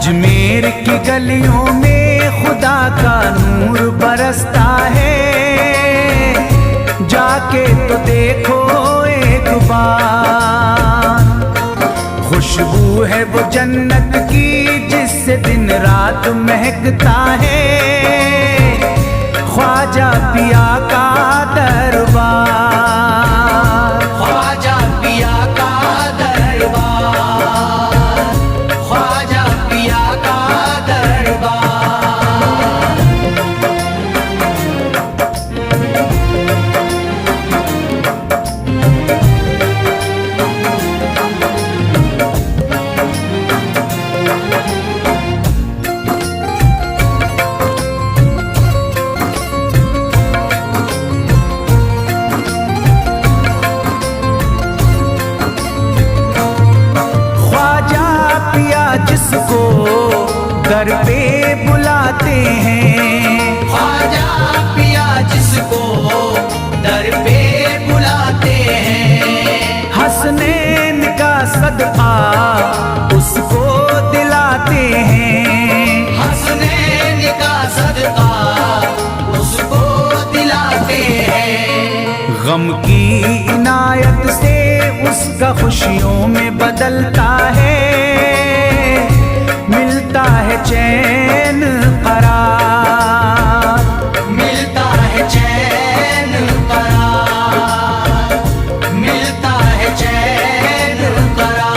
अजमेर की गलियों में खुदा का नूर बरसता है, जाके तो देखो एक बार। खुशबू है वो जन्नत की जिससे दिन रात महकता है, ख्वाजा पिया का दरबार। ख्वाजा पिया का दरबार, ख्वाजा पिया का दरबार। जिसको दर पे बुलाते हैं, ख्वाजा पिया जिसको दर पे बुलाते हैं, हसनैन का सदका उसको दिलाते हैं, हसनैन का सदका उसको दिलाते हैं। गम की इनायत से उसका खुशियों में बदलता है, मिलता है चैन करार, मिलता है चैन करार, मिलता है चैन करार।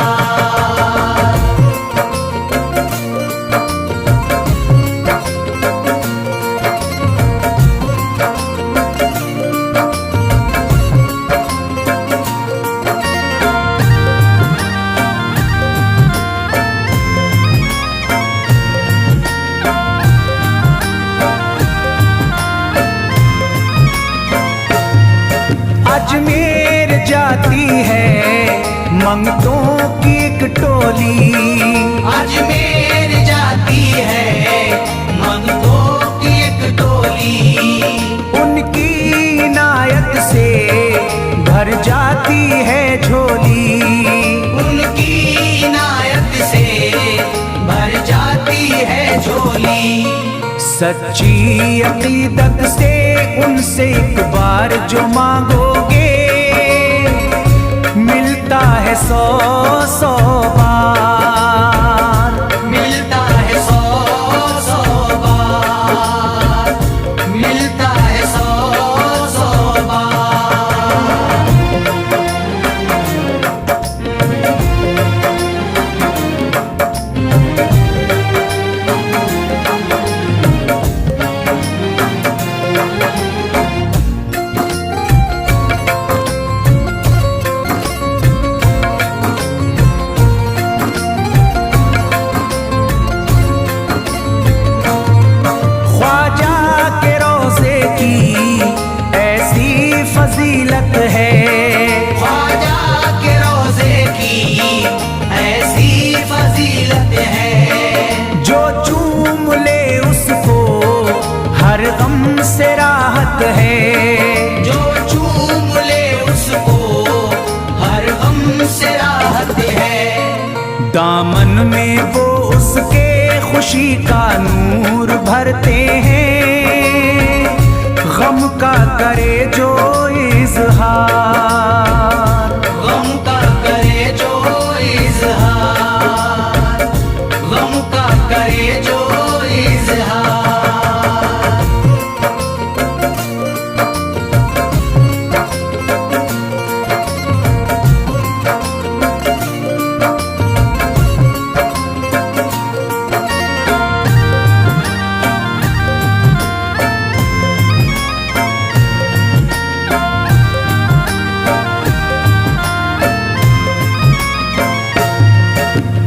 अजमेर जाती है मंगतों की एक टोली, अजमेर जाती है मंगतों की एक टोली, उनकी इनायत से भर जाती है झोली, उनकी इनायत से भर जाती है झोली। सच्ची अकीदत से उनसे एक बार जो मांगोगे, मिलता है 100 बार, मिलता है 100 बार, मिलता है 100 बार। फजीलत है ख्वाजा के रोज़े की ऐसी फजीलत है, जो चूम ले उसको हर गम से राहत है, जो चूम ले उसको हर गम से राहत है। दामन में वो उसके खुशी का नूर भरते हैं, गम का करे जो इज़हार, गम का करे जो इज़हार, गम का करे जो इज़हार।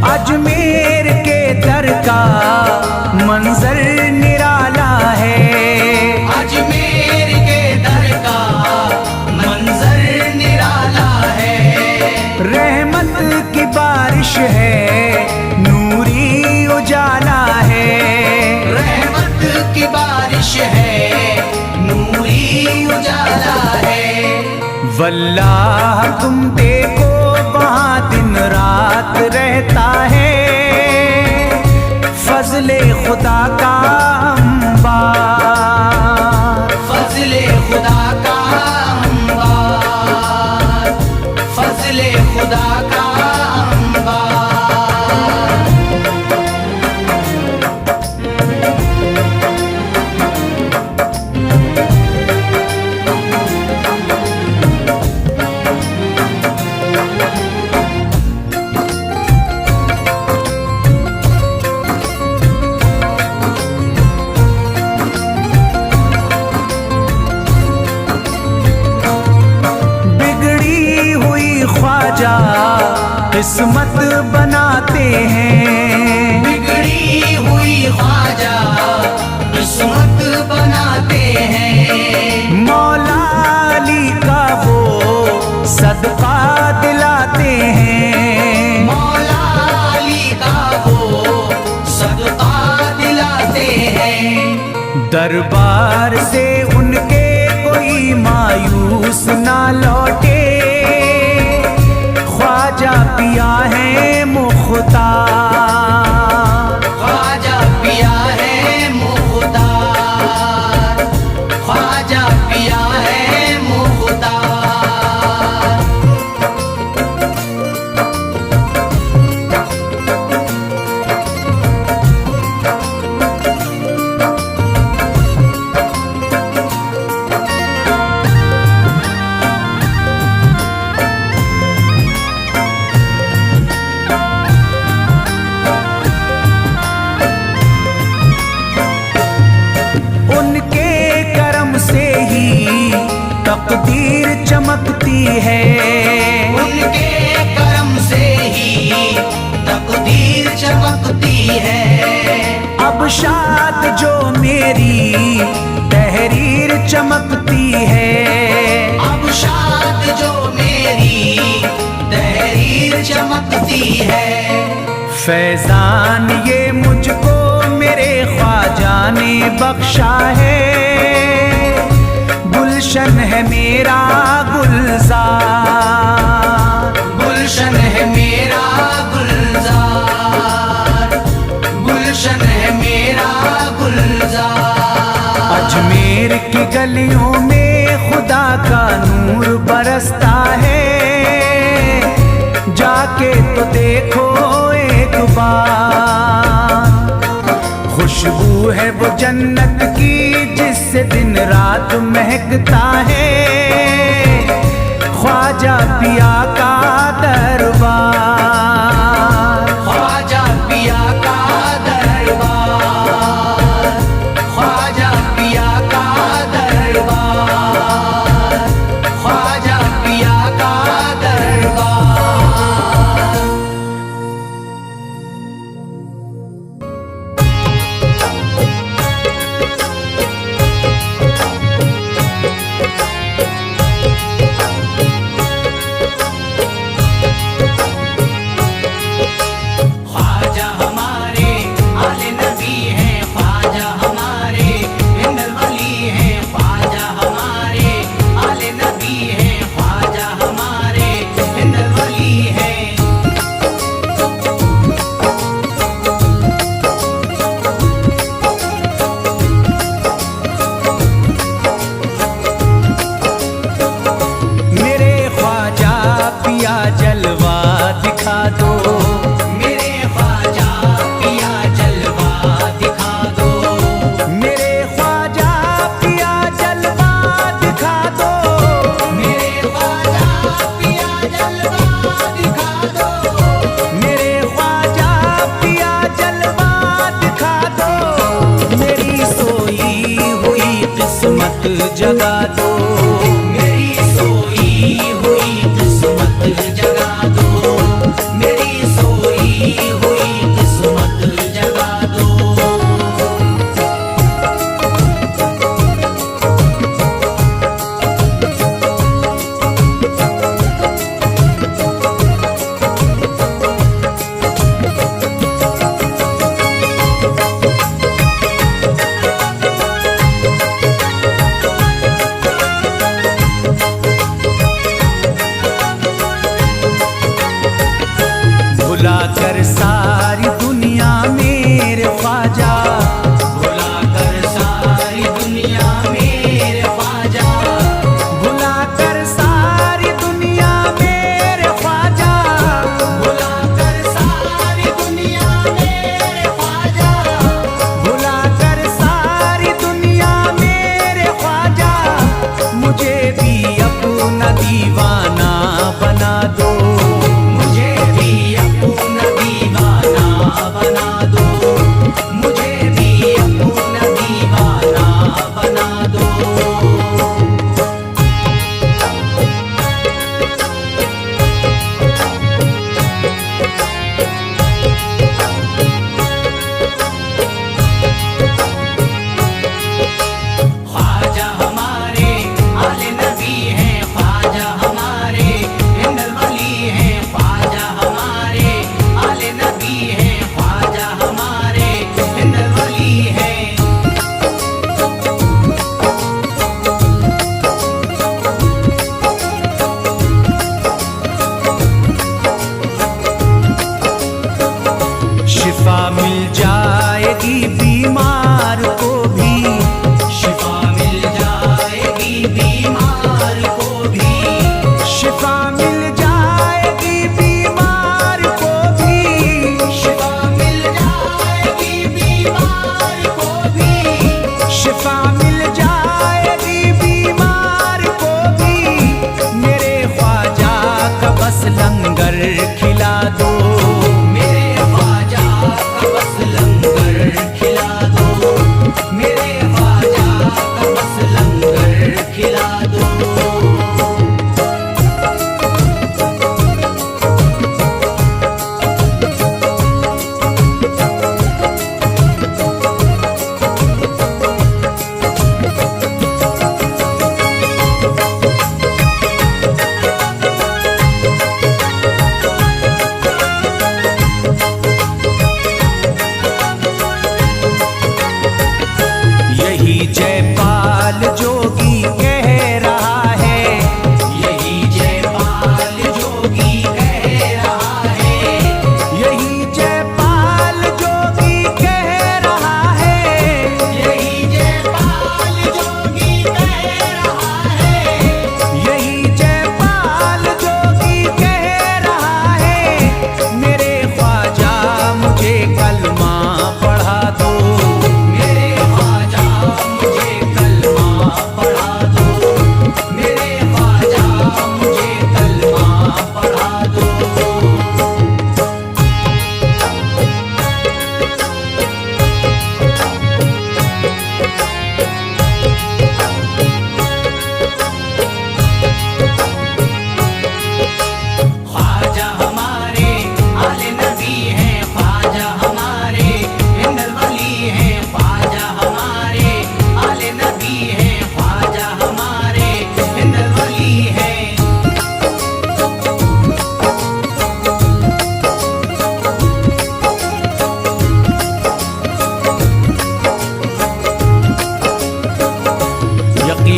अजमेर के दर का मंजर निराला है, अजमेर के दर का मंजर निराला है। रहमत की बारिश है, नूरी उजाला है, रहमत की बारिश है, नूरी उजाला है। वल्लाह तुम देखो वहाँ दिन रात रहता है, किस्मत बनाते हैं। बिगड़ी हुई ख्वाजा किस्मत बनाते हैं। मौला अली का वो सदका दिलाते हैं। मौला अली का वो सदका दिलाते हैं। दरबार से उनके कोई मायूस ना लौटे, ख्वाजा पिया है मुख्तार। ख्वाजा पिया है मुख्तार। ख्वाजा पिया है मुख्तार। उनके करम से ही तकदीर चमकती है। उनके करम से ही तकदीर चमकती है। अब शाद जो मेरी तहरीर चमकती है। अब शाद जो मेरी तहरीर चमकती है। फैजान ये मुझको मेरे ख्वाजा ने बख्शा है। गुलशन है मेरा गुलजार। गुलशन है मेरा गुलजार। गुलशन है मेरा गुलजार। अजमेर की गलियों में खुदा का नूर बरसता है। जाके तो देखो एक बार, खुशबू है वो जन्नत की जिससे दिन रात महकता है। ख्वाजा पिया का दरबार। ख्वाजा पिया का दरबार। ख्वाजा पिया का दरबार। ख्वाजा पिया का दरबार। ख्वाजा हमारे आले नबी हैं। ख्वाजा हमारे हिंदल वली हैं। ख्वाजा हमारे आले नबी हैं। ख्वाजा हमारे हिंदल वली हैं। मेरे ख्वाजा पिया जलवा दिखा दो। मेरे ख्वाजा पिया जलवा दिखा दो। मेरे ख्वाजा पिया जलवा दिखा दो। मेरे ख्वाजा पिया जलवा दिखा दो। मेरे ख्वाजा पिया जलवा दिखा दो। मेरी सोई हुई किस्मत जगा दो। मेरी सोई हुई किस्मत जगा दो। मेरी सोई हुई किस्मत जगा दो।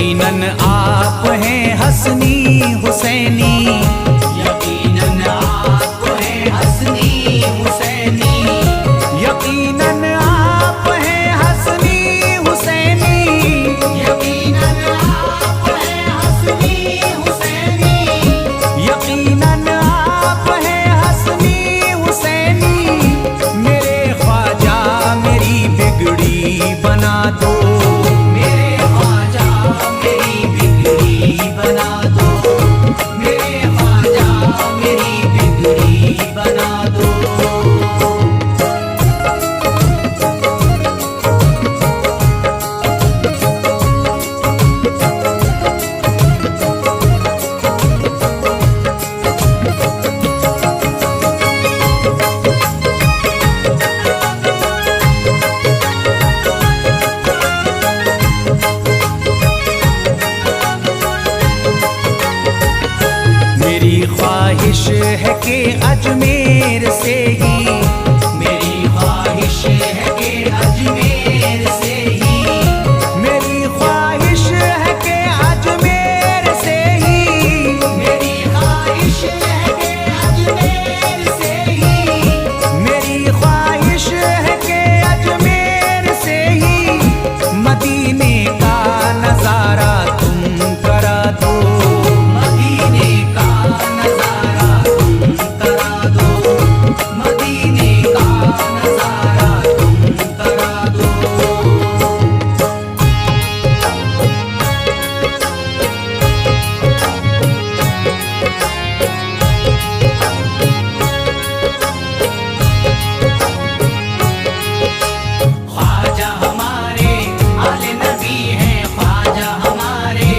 यकीनन आप हैं हसनी हुसैनी, यकीनन आप हैं हसनी हुसैनी, यकीनन आप हैं हसनी हुसैनी, यकीनन आप हैं हसनी हुसैनी, यकीनन आप हैं हसनी हुसैनी। मेरे ख्वाजा मेरी बिगड़ी बना दो, मेरे ख्वाजा मेरी बिगड़ी बना दो, मेरे ख्वाजा मेरी बिगड़ी बना दो। मेरी ख्वाहिश है कि अजमेर से ही, मेरी ख्वाहिश है कि अजमेर से ही, मेरी ख्वाहिश है कि अजमेर से ही, मेरी ख्वाहिश है कि अजमेर से ही, मेरी ख्वाहिश है कि अजमेर से ही मदीने का नजारा तुम करा दो, मदीने का नजारा तुम करा दो, मदीने का नजारा तुम करा दो। ख्वाजा हमारे आले नबी हैं, ख्वाजा हमारे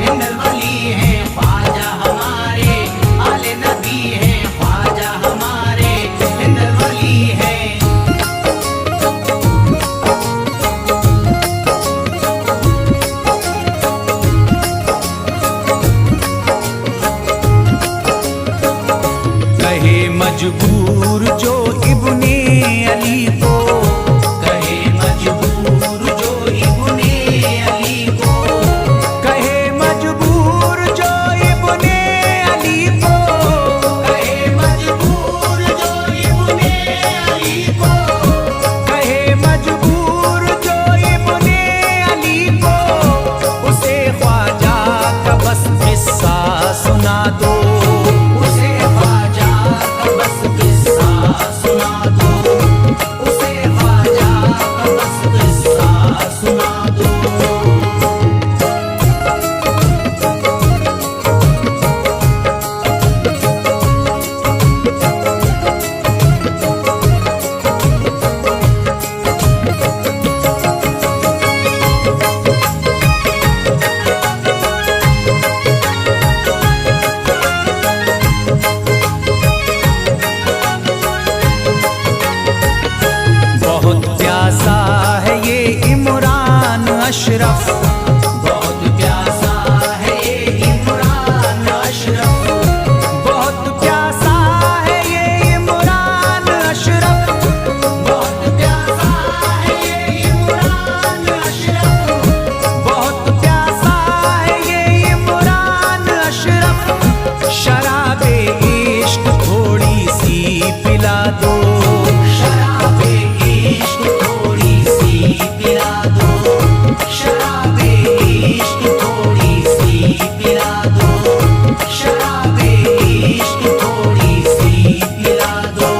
हिंदल वली हैं, ख्वाजा हमारे आले नबी हैं, ख्वाजा हमारे हिंदल वली हैं। कहे मजबूर जो इब्ने अली को, कहे मजबूर जो इब्ने अली को, कहे मजबूर जो इब्ने अली को, कहे मजबूर जो इब्ने अली को, कहे मजबूर जो इब्ने अली को, उसे ख्वाजा का बस किस्सा सुना दो, उसे ख्वाजा का बस किस्सा सुना दो, उसे ख्वाजा का बस किस्सा सुना दो। बहुत प्यासा है ये इमरान अशरफ, बहुत प्यासा है ये इमरान अशरफ, बहुत प्यासा है ये इमरान अशरफ, बहुत प्यासा है ये इमरान अशरफ, बहुत प्यासा है ये इमरान अशरफ। शराबे इश्क थोड़ी सी पिला दो, शराबे इश्क थोड़ी सी पिला दो, शराबे इश्क थोड़ी सी पिला दो, शराबे इश्क थोड़ी सी पिला दो।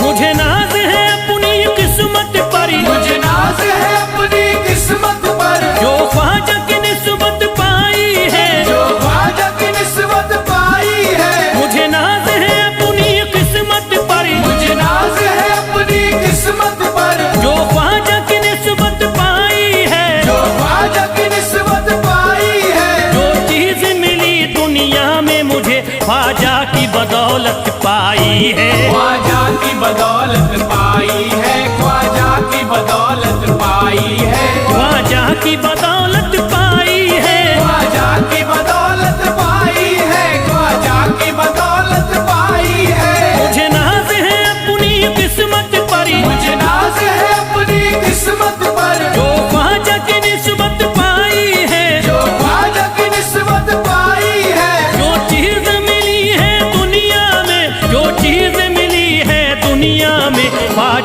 मुझे नाज है अपनी किस्मत पर, मुझे नाज है अपनी किस्मत पर, जो ख्वाजा की निस्बत पाई है, जो ख्वाजा की निस्बत पाई है। मुझे नाज है अपनी किस्मत पर, मुझे नाज है अपनी किस्मत पर, जो ख्वाजा की निस्बत पाई है, जो ख्वाजा की निस्बत पाई है। जो चीज मिली दुनिया में मुझे ख्वाजा की बदौलत पाई है। ख्वाजा की बदौलत पाई है, ख्वाजा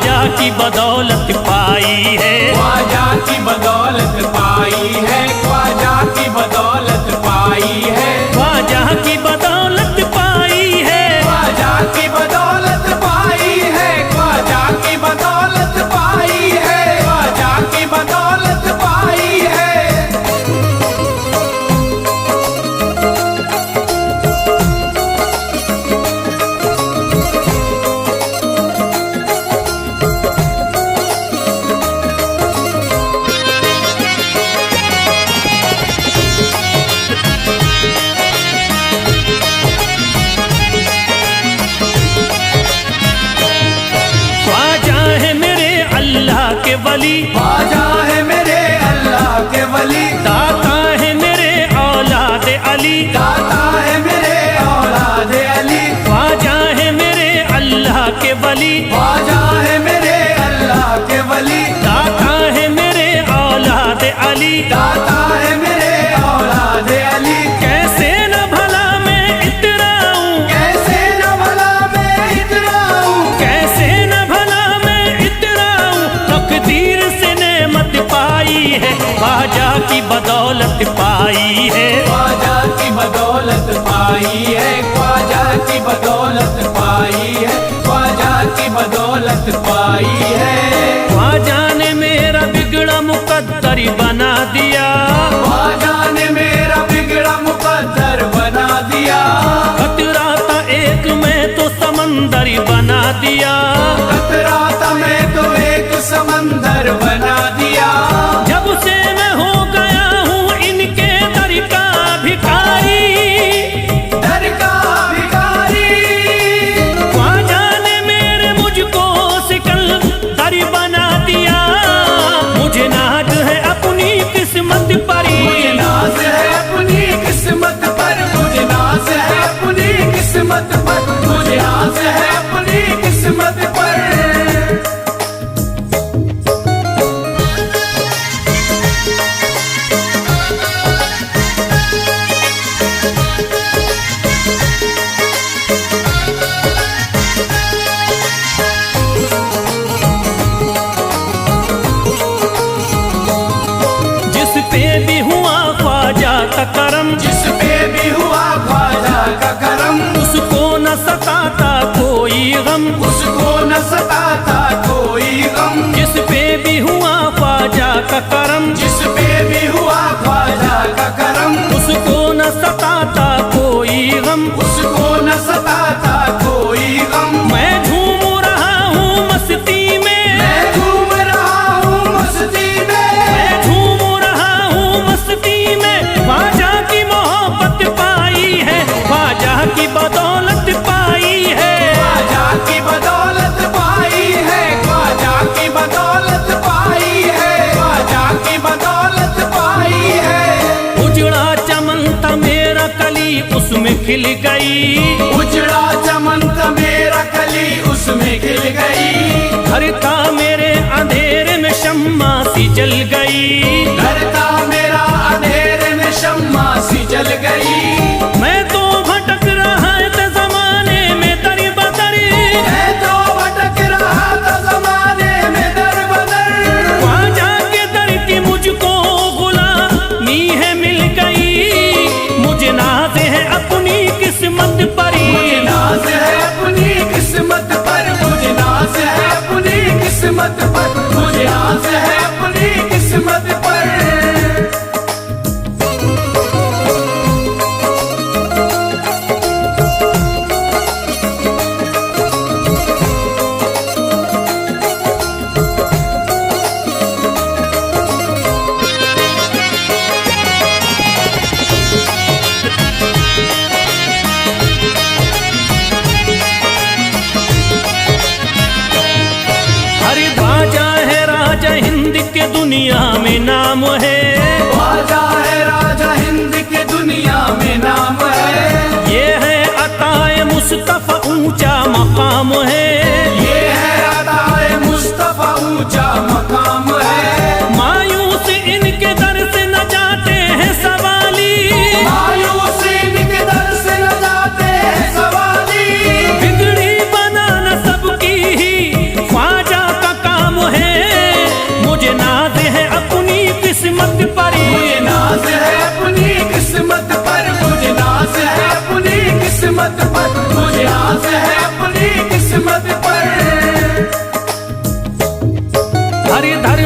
ख्वाजा की बदौलत पाई है, ख्वाजा की बदौलत पाई है, ख्वाजा की बदौलत पाई है, ख्वाजा की बदौलत पाई है, ख्वाजा की बदौलत पाई है, ख्वाजा की बदौलत पाई है, ख्वाजा की बदौलत पाई है। ख्वाजा है मेरे अल्लाह के वली, ख्वाजा है मेरे अल्लाह के वली, दाता है मेरे औलाद अली, दाता है मेरे औलाद अली, ख्वाजा है मेरे अल्लाह के वली, ख्वाजा है मेरे अल्लाह के वली, दाता है मेरे औलाद अली। दाता है मेरे औलाद अली। कैसे न भला मैं इतराऊं, कैसे न भला मैं इतराऊं, कैसे न भला मैं इतराऊं, तकदीर से नेमत पाई है, ख्वाजा की बदौलत पाई है, ख्वाजा की बदौलत पाई है, ख्वाजा की बदौलत पाई है, ख्वाजा की बदौलत पाई है। ख्वाजा ने मेरा बिगड़ा मुकद्दर बना दिया, ख्वाजा ने मेरा बिगड़ा मुकद्दर बना दिया, खतरा था एक मैं तो समंदर बना दिया, खतरा था मैं तो एक समंदर बना दिया। जब से मैं हो गया हूँ इनके दर का भिखारी, दर का भिखारी, ख्वाजा ने मेरे मुझको सिकंदर बना दिया, मुझे नाज है अपनी किस्मत पर, मुझे नाज है अपनी किस्मत पर, मुझे नाज है अपनी किस्मत पर, मुझे नाज है अपनी किस्मत पर। जिस पे भी हुआ ख्वाजा का करम, जिस पे भी हुआ ख्वाजा का करम, उसको न सताता कोई गम, उसको न सताता कोई गम, जिस पे भी हुआ ख्वाजा का करम, जिस पे भी हुआ ख्वाजा का करम, उसको न सताता कोई गम। उसको न सताता कोई गम। मैं झूम रहा हूँ मस्ती में, मैं झूम रहा हूँ मस्ती में, मैं झूम रहा हूँ मस्ती में, ख्वाजा की मोहब्बत पाई है, ख्वाजा की बदौलत पाई है, ख्वाजा की बदौलत पाई है, ख्वाजा की बदौलत पाई है, ख्वाजा की बदौलत पाई है। उजड़ा चमन था मेरा कली उसमें खिल गई, उजड़ा चमन था मेरा कली उसमें खिल गई, घर था मेरे अंधेरे में शम्मा सी जल गई, घर था मेरा अंधेरे में शम्मा सी जल गई। मैं तो भटक रहा था जमाने में दर बदर, मैं तो भटक रहा था जमाने में दर बदर, ख्वाजा के दर की मुझको गुलामी है मिल गई, मुझे नाज है अपनी किस्मत पर, मुझे नाज है अपनी किस्मत पर, मुझे नाज है अपनी किस्मत पर, मुझे नाज है अपनी किस्मत पर। अरे ख्वाजा है राजा हिंद के दुनिया में नाम है, ख्वाजा है राजा हिंद के दुनिया में नाम है, ये है अताए मुस्तफा ऊंचा मकाम है, ये है अताए मुस्तफा ऊंचा मकाम है। मायूस इनके दर से न जाते हैं सवाली, मायूस इनके दर से न जाते हैं सवाली, बिगड़ी बनाना सबकी ही ख्वाजा का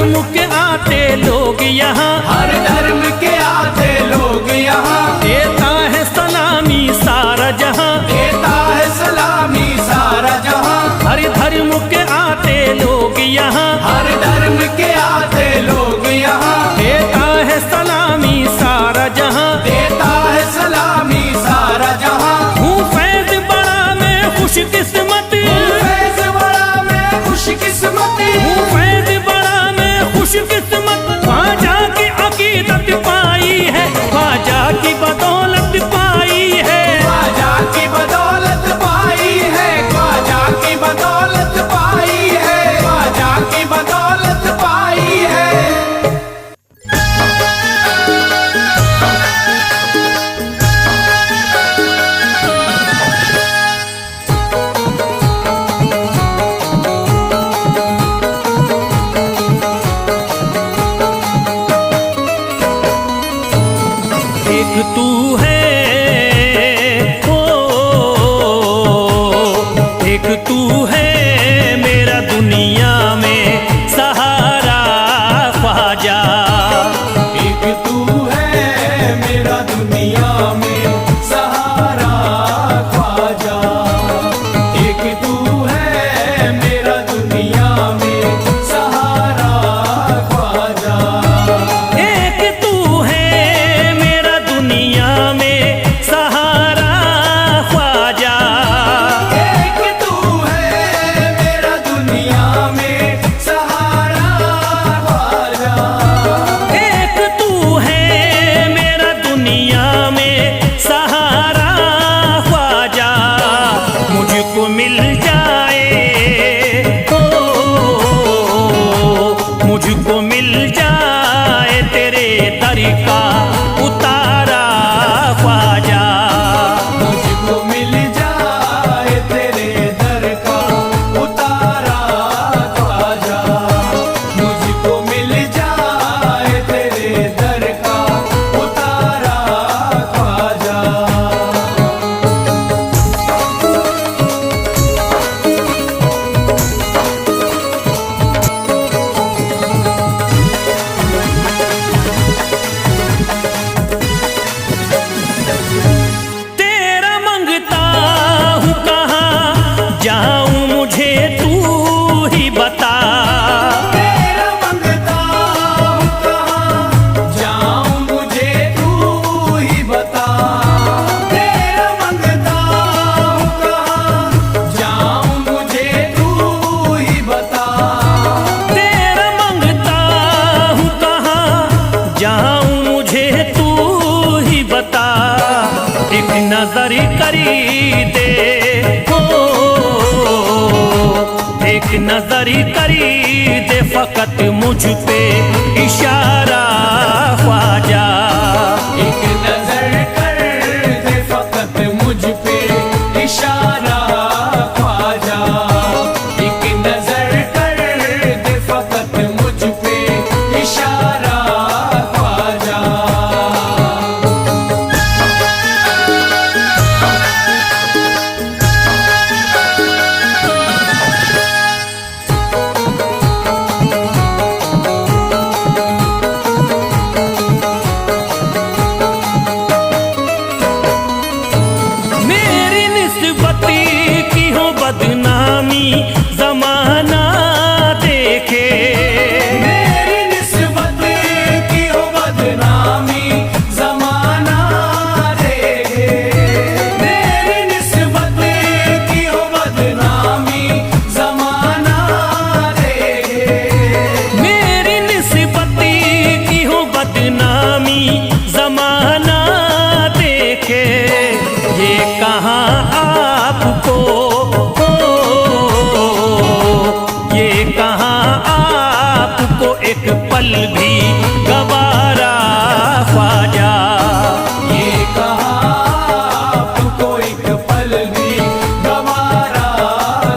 धर्म के आते लोग यहाँ, हर धर्म के आते लोग यहाँ, देता है सलामी सारा जहाँ, देता है सलामी सारा जहाँ। हर धर्म के आते लोग यहाँ, हर धर्म के आते लोग यहाँ, देता है सलामी सारा जहाँ, देता है सलामी सारा जहाँ। हूँ फैज बड़ा मैं खुशकिस्मत, फैज़ बड़ा मैं खुशकिस्मत, हूँ फैज बड़ा मैं खुशकिस्मत, ख्वाजा की अकीदत पाई है, ख्वाजा की बदौलत पाई है, ख्वाजा की बदौलत पाई है, ख्वाजा की बदौलत पाई है, ख्वाजा की बदौलत पाई है। एक तू है ओ, एक तू है मेरा दुनिया में सहारा ख्वाजा, एक तू है मेरा दुनिया में सहारा ख्वाजा, एक तू है मेरा दुनिया में सहारा ख्वाजा, एक तू है मेरा दुनिया में सहारा ख्वाजा, एक तू है मेरा दुनिया में सहारा ख्वाजा, एक तू है मेरा दुनिया में सहारा ख्वाजा, मुझको मिल जाए ओ, मुझको मिल जाए तेरे दर का उतारा ख्वाजा, मुझको मिल जाए तेरे दर का उतारा ख्वाजा, मुझको मिल जाए तेरे दर का उतारा ख्वाजा। तेरा मंगता हूँ कहाँ जाऊँ मुझे तू ही बता, तेरा मंगता हूँ कहाँ जाऊँ मुझे तू ही बता, तेरा मंगता हूँ कहाँ जाऊँ मुझे तू ही बता, तेरा मंगता हूँ कहाँ जाऊँ मुझे तू ही बता, एक नजर करी दे हो, एक नजर करी दे फकत मुझ पे इशारा ख्वाजा, एक नजर कर दे फकत मुझ पे इशारा ख्वाजा, एक नजर कर दे फकत मुझ पे इशारा ख्वाजा। मेरी निस्बत की हो बदनामी जमाना देखे, मेरी निस्बत की हो बदनामी जमाना देखे, मेरी निस्बत की हो बदनामी जमाना देखे, मेरी निस्बत की हो बदनामी जमाना देखे, ये कहाँ आपको हो, ये कहाँ आपको एक पल भी गवारा ख्वाजा, ये कहाँ आपको एक पल भी गवारा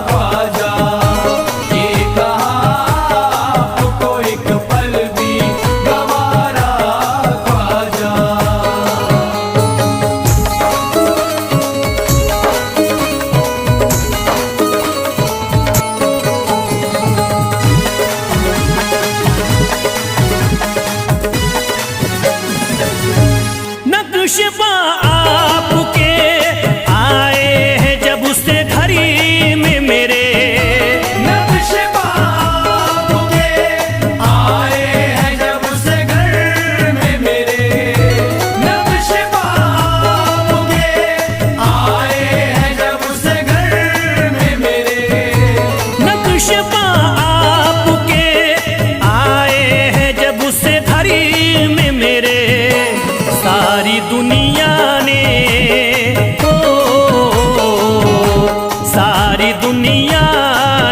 ख्वाजा, ये कहाँ आपको एक पल भी गवारा ख्वाजा। दुनिया ने सारी दुनिया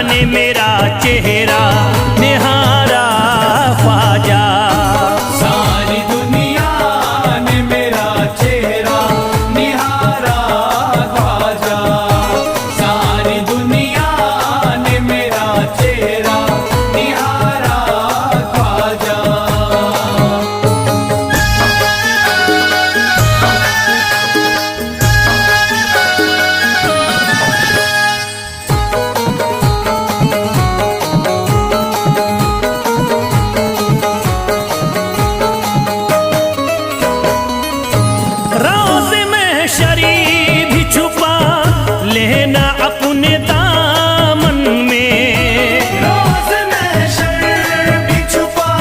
ने मेरा चेहरा निहारा ख्वाजा। सारी दुनिया ने मेरा चेहरा निहारा ख्वाजा। सारी दुनिया ने मेरा चेहरा निहारा ख्वाजा। रोज़ महशरी भी छुपा लेना अपने दामन में। रोज़ महशर भी छुपा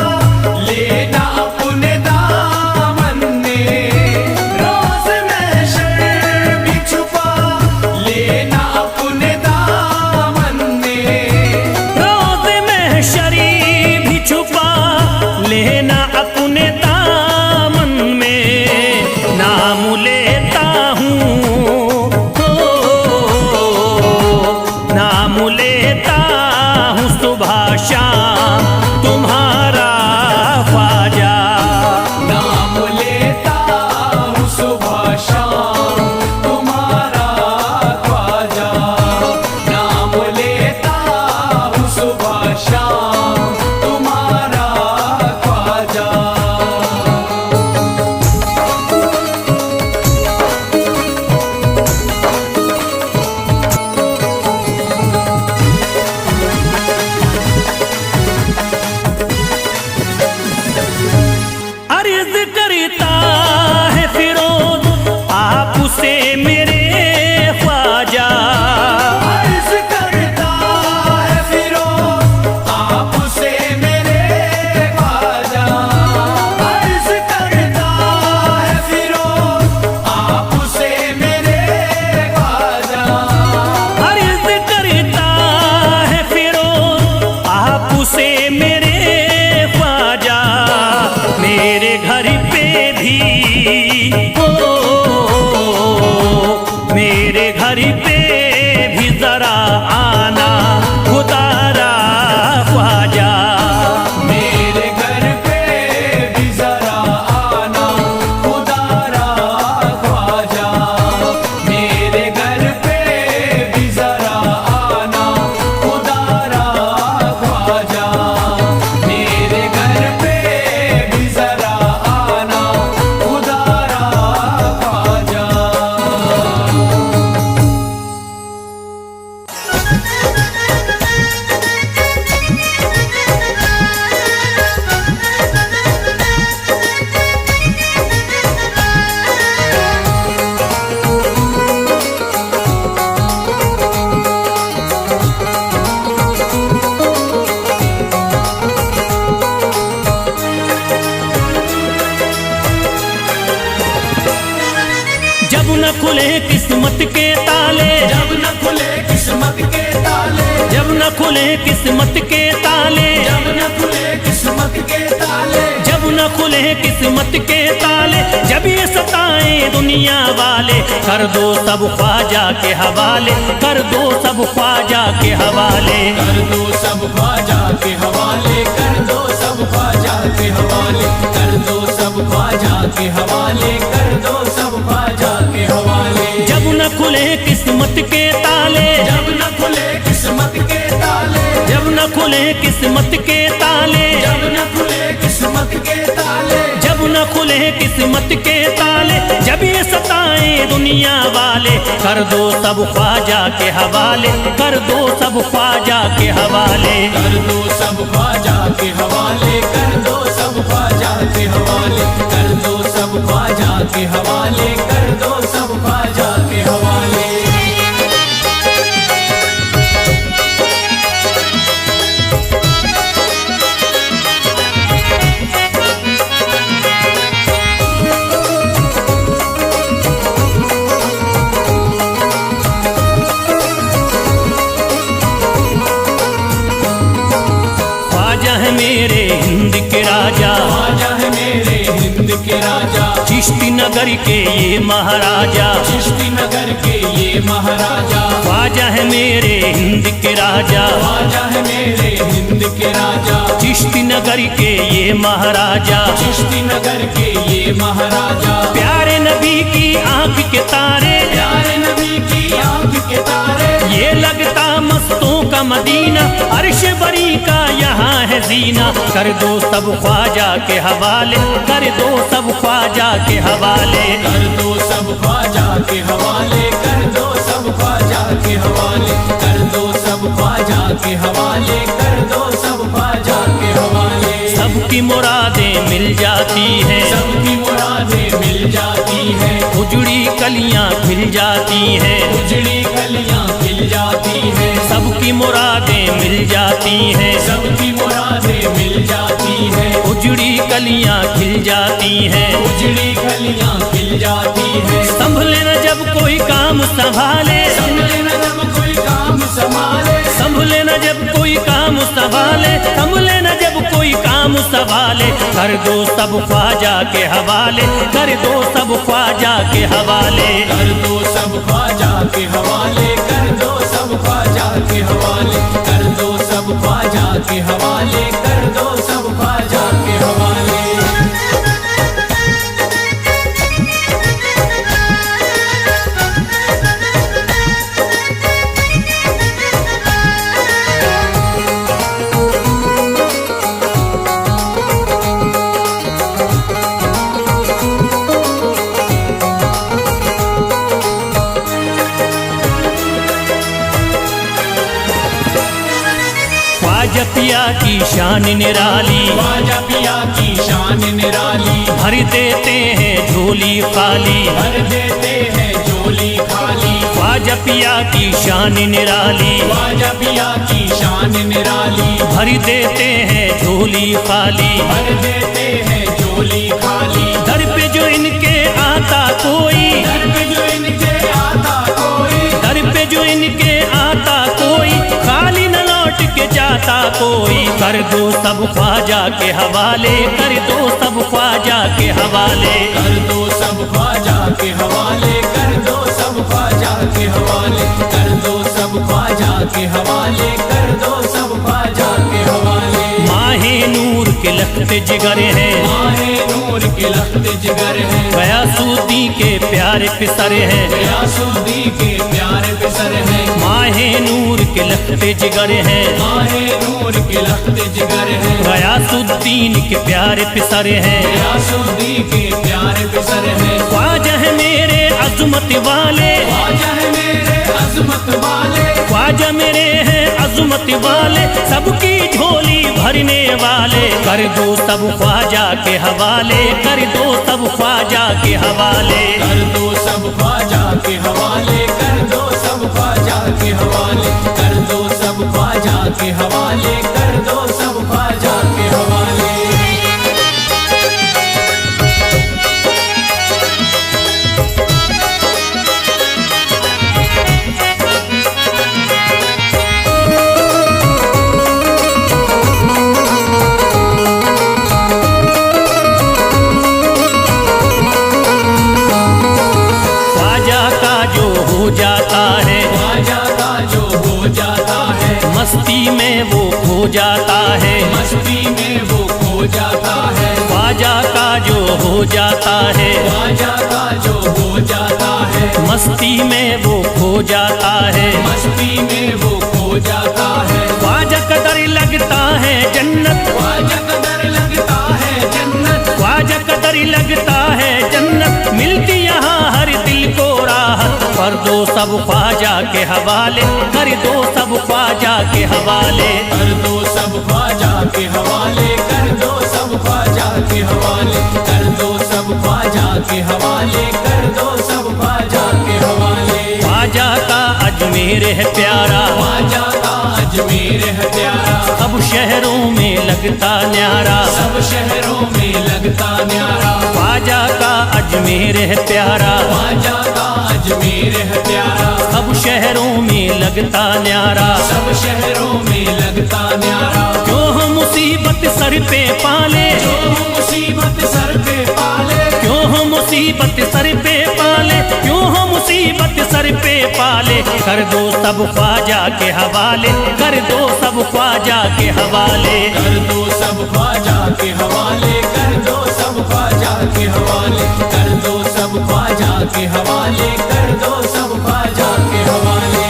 लेना अपने दामन में। रोज़ महशर भी छुपा लेना अपने दामन में। रोज़ महशरी भी छुपा लेना अपने दामन में। नाम लेता हूँ नाम लेता हूँ सुबह शाम तुम्हारा ख्वाजा। नाम लेता हूँ सुबह शाम तुम्हारा ख्वाजा। नाम लेता हूँ सुबह शाम तुम्हारा ख्वाजा। अर्ज़ करता है फिरोज आपसे मेरे ख्वाजा। अर्ज़ करता है फिरोज आपसे मेरे ख्वाजा। अर्ज़ करता है फिरोज आपसे मेरे ख्वाजा। अर्ज़ करता है फिरोज आपसे मेरे ख्वाजा। मेरे घर पे भी मेरे घर पे भी जरा आना खुदारा ख्वाजा। मेरे घर पे भी जरा आना खुदारा ख्वाजा। मेरे घर पे भी जरा आना खुदारा ख्वाजा। मेरे घर पे भी जरा आना खुदारा ख्वाजा। जब न खुले किस्मत के ताले जब न खुले किस्मत के ताले। जब न खुले किस्मत के ताले जब न खुले किस्मत के ताले। जब न खुले किस्मत के ताले जब ये सताएं दुनिया वाले कर दो सब ख्वाजा के हवाले। कर दो सब ख्वाजा के हवाले। कर दो सब ख्वाजा के हवाले। कर दो सब ख्वाजा के हवाले। कर दो सब ख्वाजा के हवाले। कर दो सब ख्वाजा के हवाले। जब न खुले किस्मत के ताले जब न खुले किस्मत के ताले। जब न खुले किस्मत के ताले जब न खुले किस्मत के ताले। जब न खुले किस्मत के ताले जब ये सताएं दुनिया वाले कर दो सब ख्वाजा के हवाले। कर दो सब ख्वाजा के हवाले। कर दो सब ख्वाजा के हवाले। कर दो सब ख्वाजा के हवाले। कर दो सब ख्वाजा के हवाले। कर दो सब ख्वाजा के हवाले। मेरे हिंद के राजा, ख्वाजा है मेरे हिंद के राजा। चिश्ती नगर के ये महाराजा, चिश्ती नगर के ये महाराजा, ख्वाजा है मेरे हिंद के राजा, ख्वाजा है मेरे हिंद के राजा, चिश्ती नगर के ये महाराजा, चिश्ती नगर के ये महाराजा, प्यारे नबी की आंख के तारे, प्यारे नबी की आंख के तारे, ये लगता मस्तों का मदीना, अर्श बरी का यहाँ है जीना। कर दो सब ख्वाजा के हवाले, कर दो सब ख्वाजा के हवाले, कर दो सब ख्वाजा के हवाले, कर दो सब ख्वाजा के हवाले, कर दो सब ख्वाजा के हवाले, कर दो सब ख्वाजा के हवाले। सबकी मुरादें मिल जाती हैं, सबकी मुरादें मिल जाती हैं, उजड़ी कलियां खिल जाती हैं, उजड़ी कलियां खिल जाती हैं, सबकी मुरादें मिल जाती हैं, सबकी मुरादें मिल जाती हैं, उजड़ी कलियां खिल जाती हैं, उजड़ी कलियां खिल जाती हैं। संभले न जब कोई काम संभाले, संभले न जब कोई काम संभाले, संभले न जब कोई काम संभाले, संभले न जब कोई काम संभाले, कर दो सब ख्वाजा के हवाले, कर दो सब ख्वाजा के हवाले, कर दो सब ख्वाजा के हवाले, कर दो सब ख्वाजा के हवाले, कर दो सब ख्वाजा के हवाले, कर दो सब ख्वाजा के हवाले। ख्वाजा पिया की शान निराली, ख्वाजा पिया की शान निराली, भर देते हैं झोली खाली, भर देते हैं झोली खाली, ख्वाजा पिया की शान निराली, ख्वाजा पिया की शान निराली, भर देते हैं झोली खाली, भर देते हैं झोली खाली। दर पे जो इनके आता कोई, दर पे जो इनके आता कोई, दर पे जो इनके आता कोई, खाली न लौट के जाता कोई, कर दो सब ख्वाजा के हवाले, कर दो सब ख्वाजा के हवाले, कर दो सब ख्वाजा के हवाले, कर दो सब ख्वाजा के हवाले, कर दो सब ख्वाजा के हवाले, कर दो सब ख्वाजा के हवाले। माहे नूर के लखते जिगर हैं, माहे नूर के लखते जिगर हैं, गयासुद्दीन के प्यारे पिसर हैं, गयासुद्दीन के प्यारे पिसर हैं, माहे नूर के लखते जिगर हैं, माहे नूर के लखते जिगर हैं, गयासुद्दीन के प्यारे पिसर हैं, गयासुद्दीन के प्यारे पिसर हैं। ख्वाजा है मेरे अज़मत वाले, ख्वाजा है मेरे अज़मत वाले, ख्वाजा मेरे हैं अज़मत वाले, सबकी झोली भरने वाले, कर दो सब ख्वाजा के हवाले, कर दो सब ख्वाजा के हवाले, कर दो सब ख्वाजा के हवाले, कर दो सब ख्वाजा के हवाले, कर दो सब ख्वाजा के हवाले, कर दो सब ख्वाजा के हवाले। हो जाता है, ख्वाजा का जो हो जाता है, मस्ती में वो खो जाता है, मस्ती में वो खो जाता है, ख्वाजा का जो हो जाता है, ख्वाजा का जो हो जाता है, मस्ती में वो खो जाता है, मस्ती में वो खो जाता है। ख्वाजा कदर लगता है जन्नत, ख्वाजा कदर लगता है जन्नत, ख्वाजा कदर लगता है जन्नत, मिलती यहाँ हर दिल को राहत, कर दो सब ख्वाजा के हवाले, कर दो सब ख्वाजा के हवाले, कर दो सब ख्वाजा के हवाले, कर दो सब ख्वाजा के हवाले, कर दो सब ख्वाजा के हवाले, कर दो सब ख्वाजा के हवाले। ख्वाजा का अजमेर है प्यारा, ख्वाजा का अजमेर है प्यारा, सब शहरों में लगता न्यारा, सब शहरों में लगता न्यारा, ख्वाजा का अजमेर है प्यारा, ख्वाजा का अजमेर है प्यारा, सब शहरों में लगता न्यारा, सब शहरों में लगता न्यारा। जो हम मुसीबत सर पे पाले, जो मुसीबत सर पे पाले, क्यों हम मुसीबत पाले, कर दो सब ख्वाजा के हवाले, कर दो सब ख्वाजा के हवाले। कर दो सब ख्वाजा के हवाले, कर दो सब ख्वाजा के हवाले, कर दो सब ख्वाजा के हवाले, कर दो सब ख्वाजा के हवाले।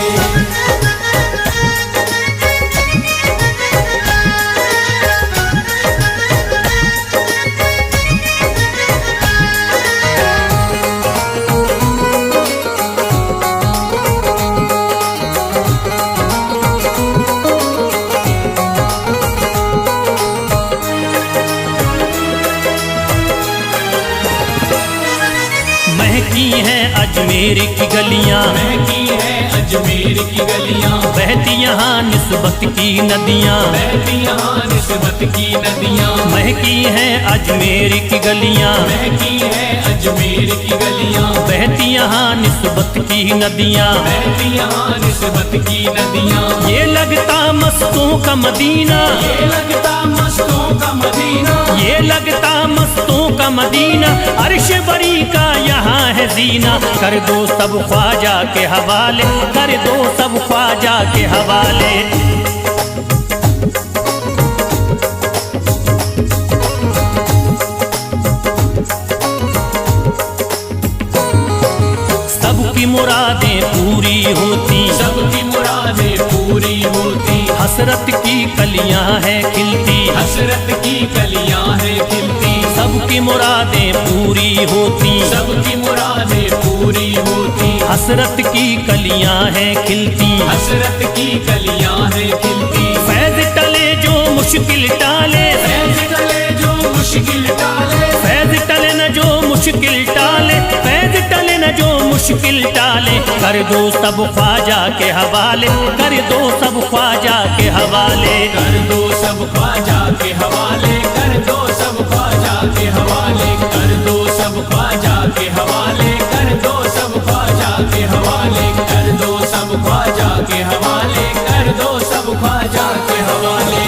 महकी हैं अजमेर की गलियां, महकी है अजमेर की गलियां, बहती यहाँ निस्बत की नदियां, बहती यहाँ निस्बत की नदियां। महकी हैं अजमेर की गलियां, महकी है अजमेर की गलियां, बहती यहाँ निस्बत की नदियां। बहती यहाँ निस्बत की नदियां। ये लगता मस्तों का मदीना, ये लगता मस्तों का मदीना, ये लगता मस्तों का मदीना, अर्श बरी का यहाँ है जीना। कर दो सब ख्वाजा के हवाले, कर दो सब ख्वाजा के हवाले। सबकी मुरादें पूरी होती, सबकी मुरादें पूरी होती, हसरत की कलियां हैं खिलती, हसरत की कलियां हैं खिलती। सबकी मुरादें पूरी होती, सबकी मुरादें पूरी होती, हसरत की कलियां हैं खिलती। हसरत की कलियां हैं खिलती। फैज टले जो मुश्किल टाले, फैज टले जो मुश्किल टाले, फैज टले न जो मुश्किल टाले, फैज टले न जो मुश्किल टाले। कर दो सब ख्वाजा के हवाले, कर दो सब ख्वाजा के हवाले। कर दो सब ख्वाजा के हवाले, कर दो सब ख्वाजा के हवाले, कर दो सब ख्वाजा के हवाले, कर दो सब ख्वाजा के हवाले, कर दो सब ख्वाजा के हवाले, कर दो सब ख्वाजा के हवाले।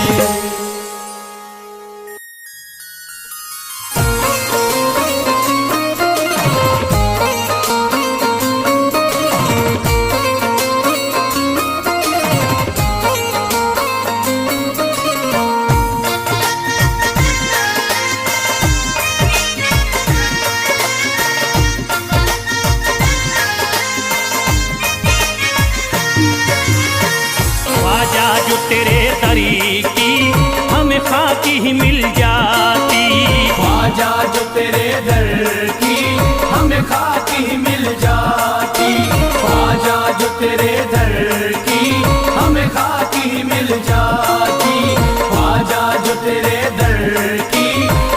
ख्वाजा जो तेरे दरी की हमें खाकी ही मिल जाती, ख्वाजा जो तेरे दर की हमें खाकी मिल जाती, ख्वाजा जो तेरे दर की हमें खाकी मिल जाती, ख्वाजा जो तेरे दर की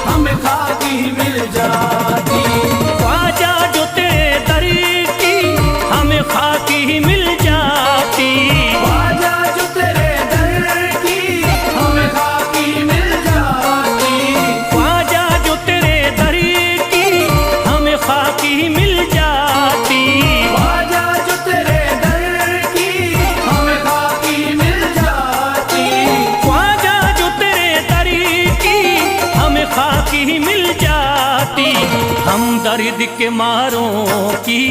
हमें खाकी मिल जाती। ख्वाजा जो तेरे दरी की हमें खाकी ही मिल जाती, ख्वाजा जो तेरे दर की हमें खाकी मिल जाती, ख्वाजा जो तेरे दरी की हमें खाकी ही मिल जाती। ख्वाजा जो तेरे दर की हमें खाकी मिल जाती, ख्वाजा जो तेरे दरी की हमें खाकी ही मिल जाती। हम दर्द के मारों की,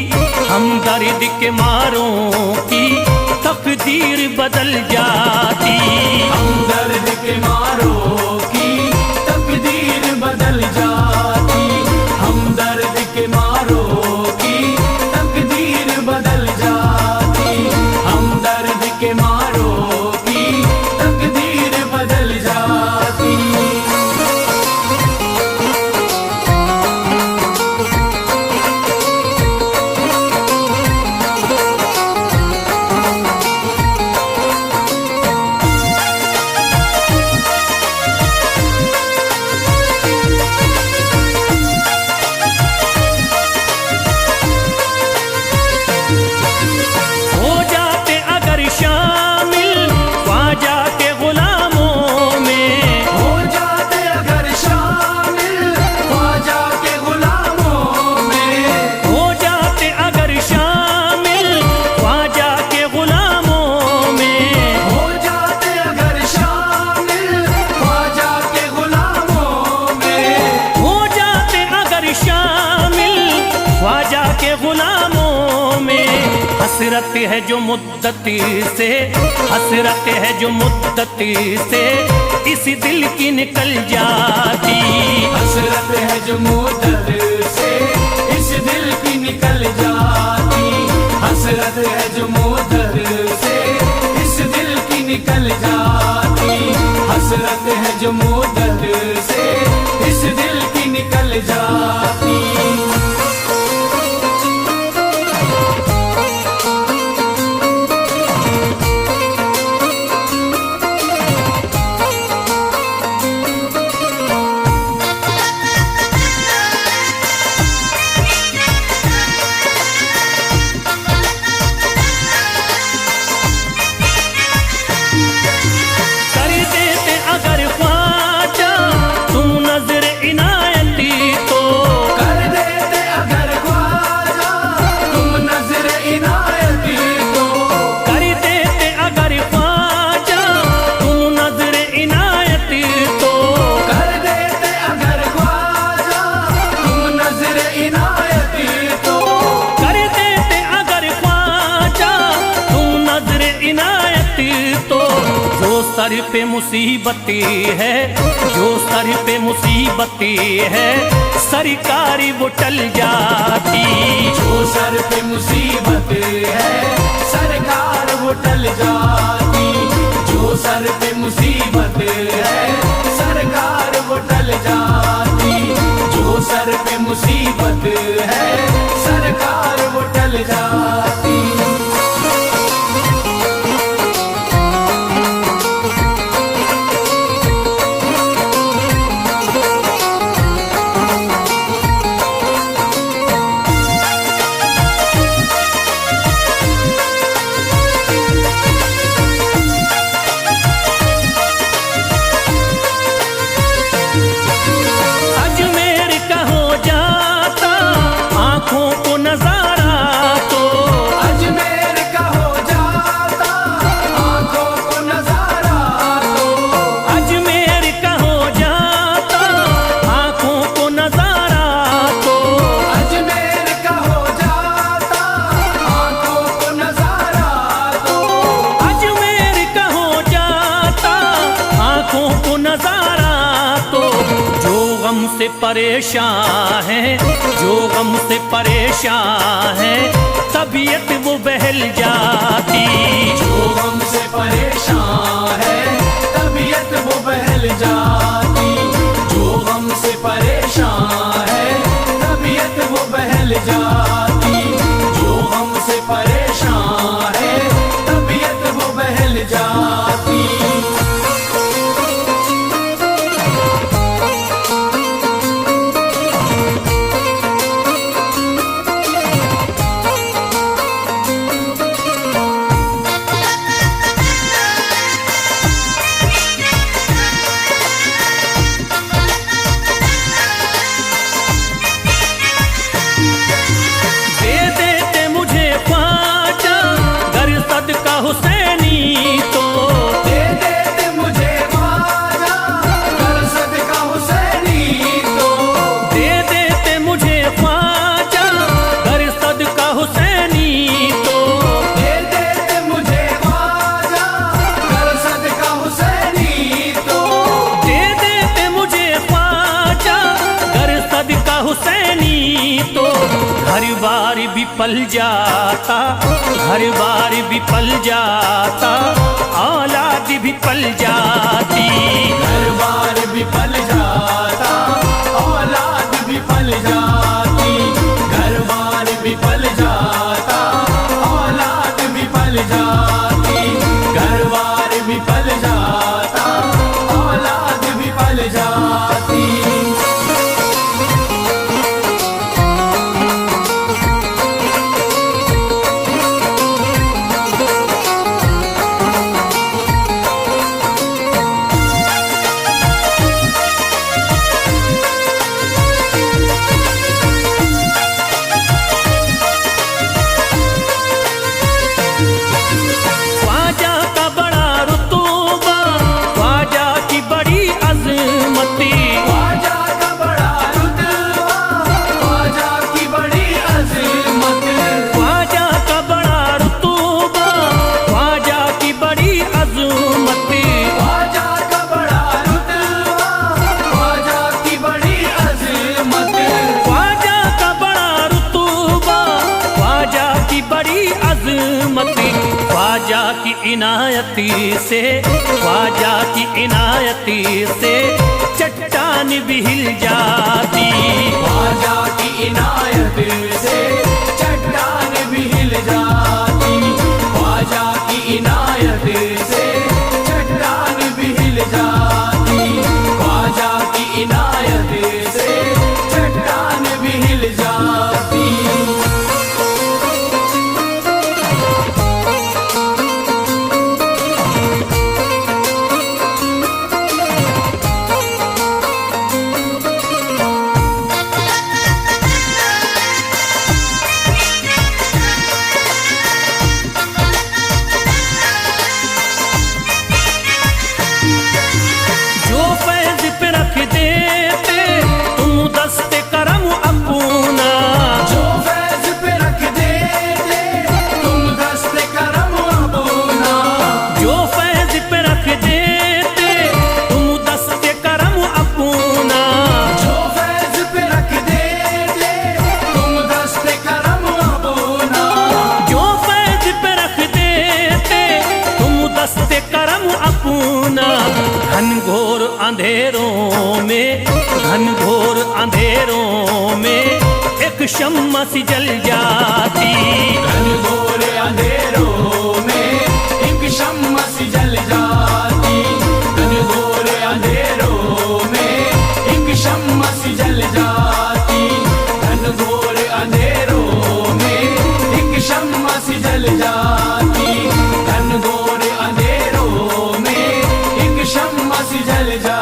हम दर्द के मारों की तकदीर बदल जाती। हम दर्द के मारों की तकदीर बदल जाती, हम दर्द के मारों की तकदीर बदल जाती, हम दर्द के मारों की तकदीर बदल जाती। हसरत है जो मुद्दती से, हसरत है जो मुद्दती से इस दिल की निकल जाती। हसरत है जो मुद्दत से इस दिल की निकल जाती। हसरत है जो मुद्दत से इस दिल की निकल जाती। हसरत है जो मुद्दत से इस दिल की निकल जाती। सर पे मुसीबती है, जो सर पे मुसीबती है सरकारी वो टल जाती। जो सर पे मुसीबत है सरकार वो टल जाती। जो सर पे मुसीबत है सरकार वो टल जाती। जो सर पे मुसीबत है सरकार वो टल जाती। से परेशान है, जो गम से परेशान है तबीयत वो बहल जाती। जो गम से परेशान है तबीयत वो बहल जाती। जो गम से परेशान है तबीयत वो बहल जाती। जो गम से परेशान है तबीयत वो बहल जाती। हुसैनी तो दे देते मुझे ख्वाजा कर सदका हुसैनी तो। दे देते मुझे ख्वाजा कर सदका हुसैनी तो। दे देते मुझे ख्वाजा कर सदका हुसैनी तो। दे देते मुझे ख्वाजा कर सदका हुसैनी तो। घर बार भी पल जाता, घर बार भी पल जाता, औलाद भी पल जाती। घर बार भी पल जाता औलाद भी पल जाती। घर बार भी पल जाता औलाद भी पल जाती। घर बार भी पल जाता औलाद भी पल जाती। ख्वाजा का बड़ा रुतबा, ख्वाजा की बड़ी अजमत। इनायती से, ख्वाजा की इनायती से चट्टान भी हिल जाती। ख्वाजा की इनायत से चट्टान भी हिल जाती, ख्वाजा की इनायत से चट्टान भी हिल जाती, ख्वाजा की इनायत से चट्टान भी हिल जाती। जो फैज पे रख देते तुम दस्ते करम अपना, जो फैज पे रख देते तुम दस्ते करम अपना, जो फैज पे रख देते तुम दस्ते करम अपना, जो फैज पे रख देते तुम दस्ते करम अपना, जो फैज पे रख देते तुम दस्ते करम अपना। घनघोर अंधेरों में, घनघोर अंधेरों में एक शम्मा सी जल जाती। घनघोर अंधेरों में एक शम्मा सी जल जाती, घनघोर अंधेरों में एक शम्मा सी जल जाती, घनघोर अंधेरों में एक शम्मा सी जल जाती, घनघोर अंधेरों में एक शम्मा सी जल जाती।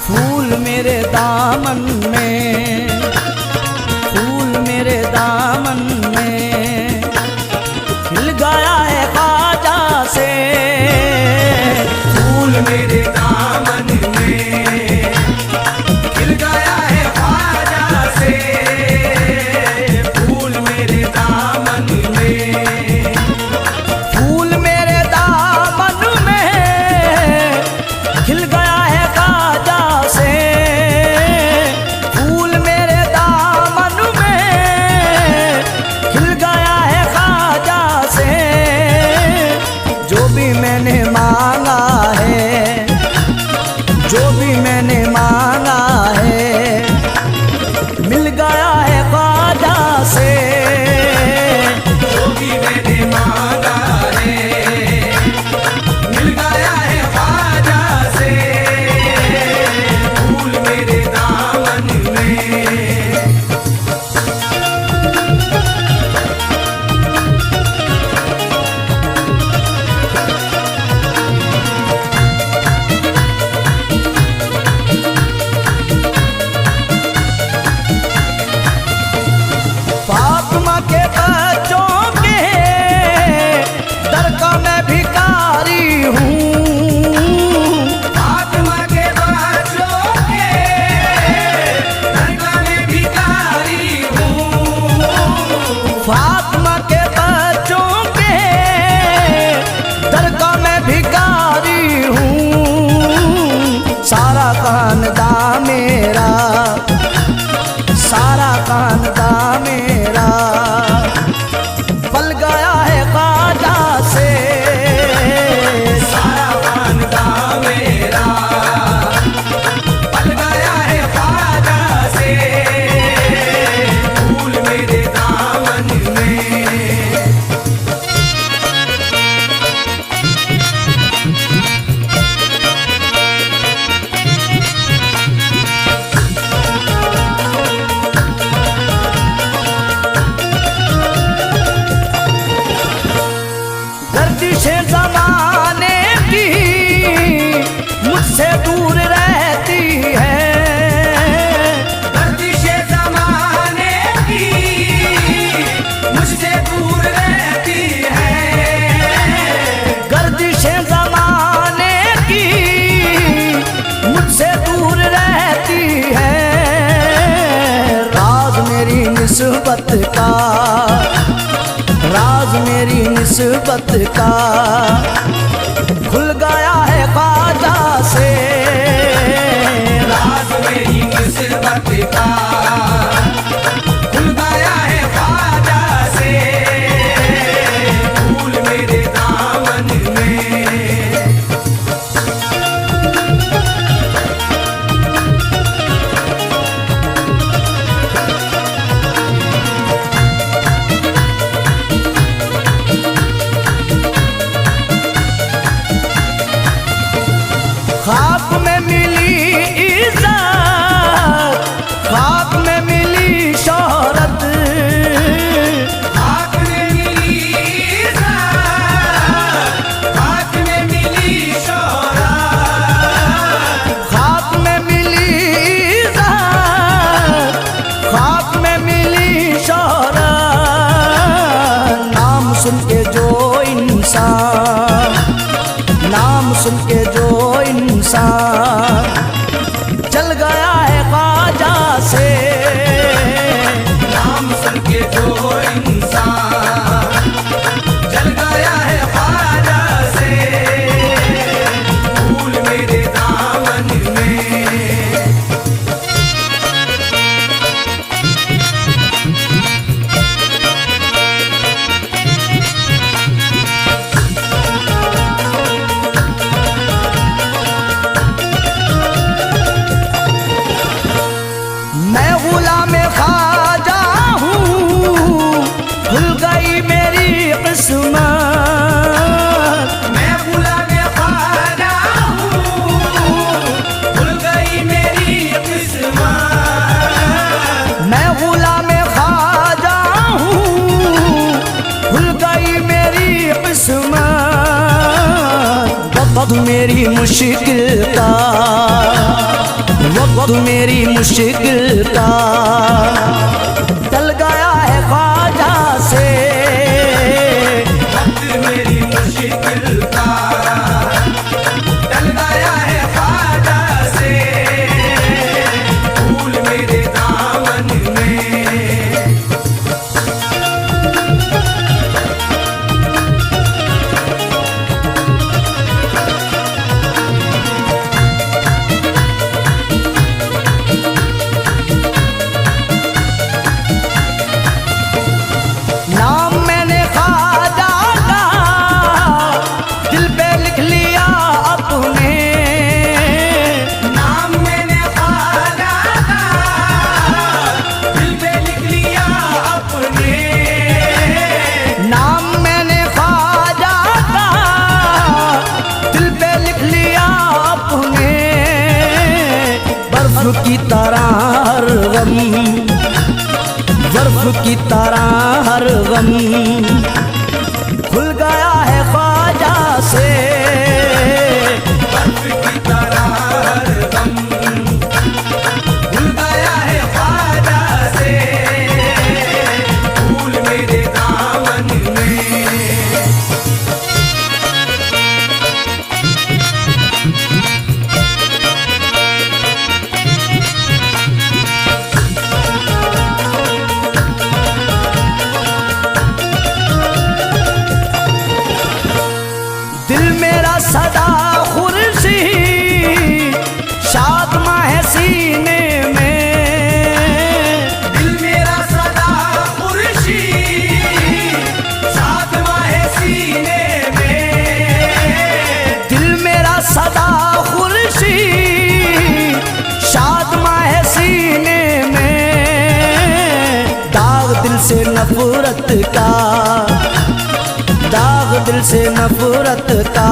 फूल मेरे दामन में, फूल मेरे दामन में खिल गया है ख्वाजा से। फूल मेरे दामन में खिल गया है ख्वाजा से, फूल मेरे दामन में, फूल मेरे दामन में खिल गया है ख्वाजा से, फूल मेरे दामन में खिल गया है ख्वाजा से। जो भी मैंने मांगा है, जो भी मैंने मांगा है मिल गया है ख्वाजा से। जो भी मैंने मांगा है मिल गया है ख्वाजा से, फूल मेरे दामन में। फातिमा के बच्चों के दर का मैं भिखारी हूँ, फातिमा के बच्चों के दरगाह में भिखारी हूँ, फातिमा के बच्चों के दर का मैं भिखारी हूँ। सारा खानदान मेरा, सारा खानदान मेरा पल गया है ख्वाजा से। सारा खानदान मेरा पल गया है ख्वाजा से, फूल मेरे दामन में। गर्दिशे ज़माने की मुझसे दूर रहती है, गर्दिशे ज़माने की मुझसे दूर रहती है, गर्दिशे ज़माने की मुझसे दूर रहती है। राज मेरी निस्बत का निस्बत का खुल गया है ख्वाजा से, राज मेरी निस्बत का खुल गया है ख्वाजा से, फूल मेरे दामन में। खाक में मिली इज्जत, खाक में मिली शोहरत, खाक में मिली इज्जत, खाक में मिली शोहरत, खाक में मिली इज्जत, खाक में मिली शोहरत। नाम सुन के जो इंसान, नाम सुन के जो इंसान चल गया है ख्वाजा से, नाम सुन के जो इंसान चल गया है ख्वाजा से, फूल मेरे दामन में। मैं गुलाम ख्वाजा हूँ, खुल गई मेरी किस्मत, मैं गुलाम ख्वाजा हूँ, खुल गई मेरी किस्मत, मैं गुलाम ख्वाजा हूँ, खुल गई मेरी किस्मत। वक्त मेरी मुश्किल का, वक्त मेरी मुश्किल का टल गया है ख्वाजा से, वक्त मेरी मुश्किल का टल गया है ख्वाजा से, फूल मेरे दामन में। नाम मैंने ख्वाजा का दिल पे लिख लिया अपने, नाम मैंने ख्वाजा का दिल पे लिख लिया अपने, नाम मैंने ख्वाजा का दिल पे लिख लिया अपने। बर्फ की तरह हर गम, बर्फ की तरह हर गम खुल गया है ख्वाजा से, बर्फ की तरह हर गम खुल गया है ख्वाजा से, फूल मेरे दामन में। दिल मेरा सदा खुर्शी शादमा है सीने में, दिल मेरा सदा खुर्शी सातवां है सीने में, दिल मेरा सदा खुर्शी शादमा है सीने में। दाग दिल से नफरत का, दाग दिल से नफरत का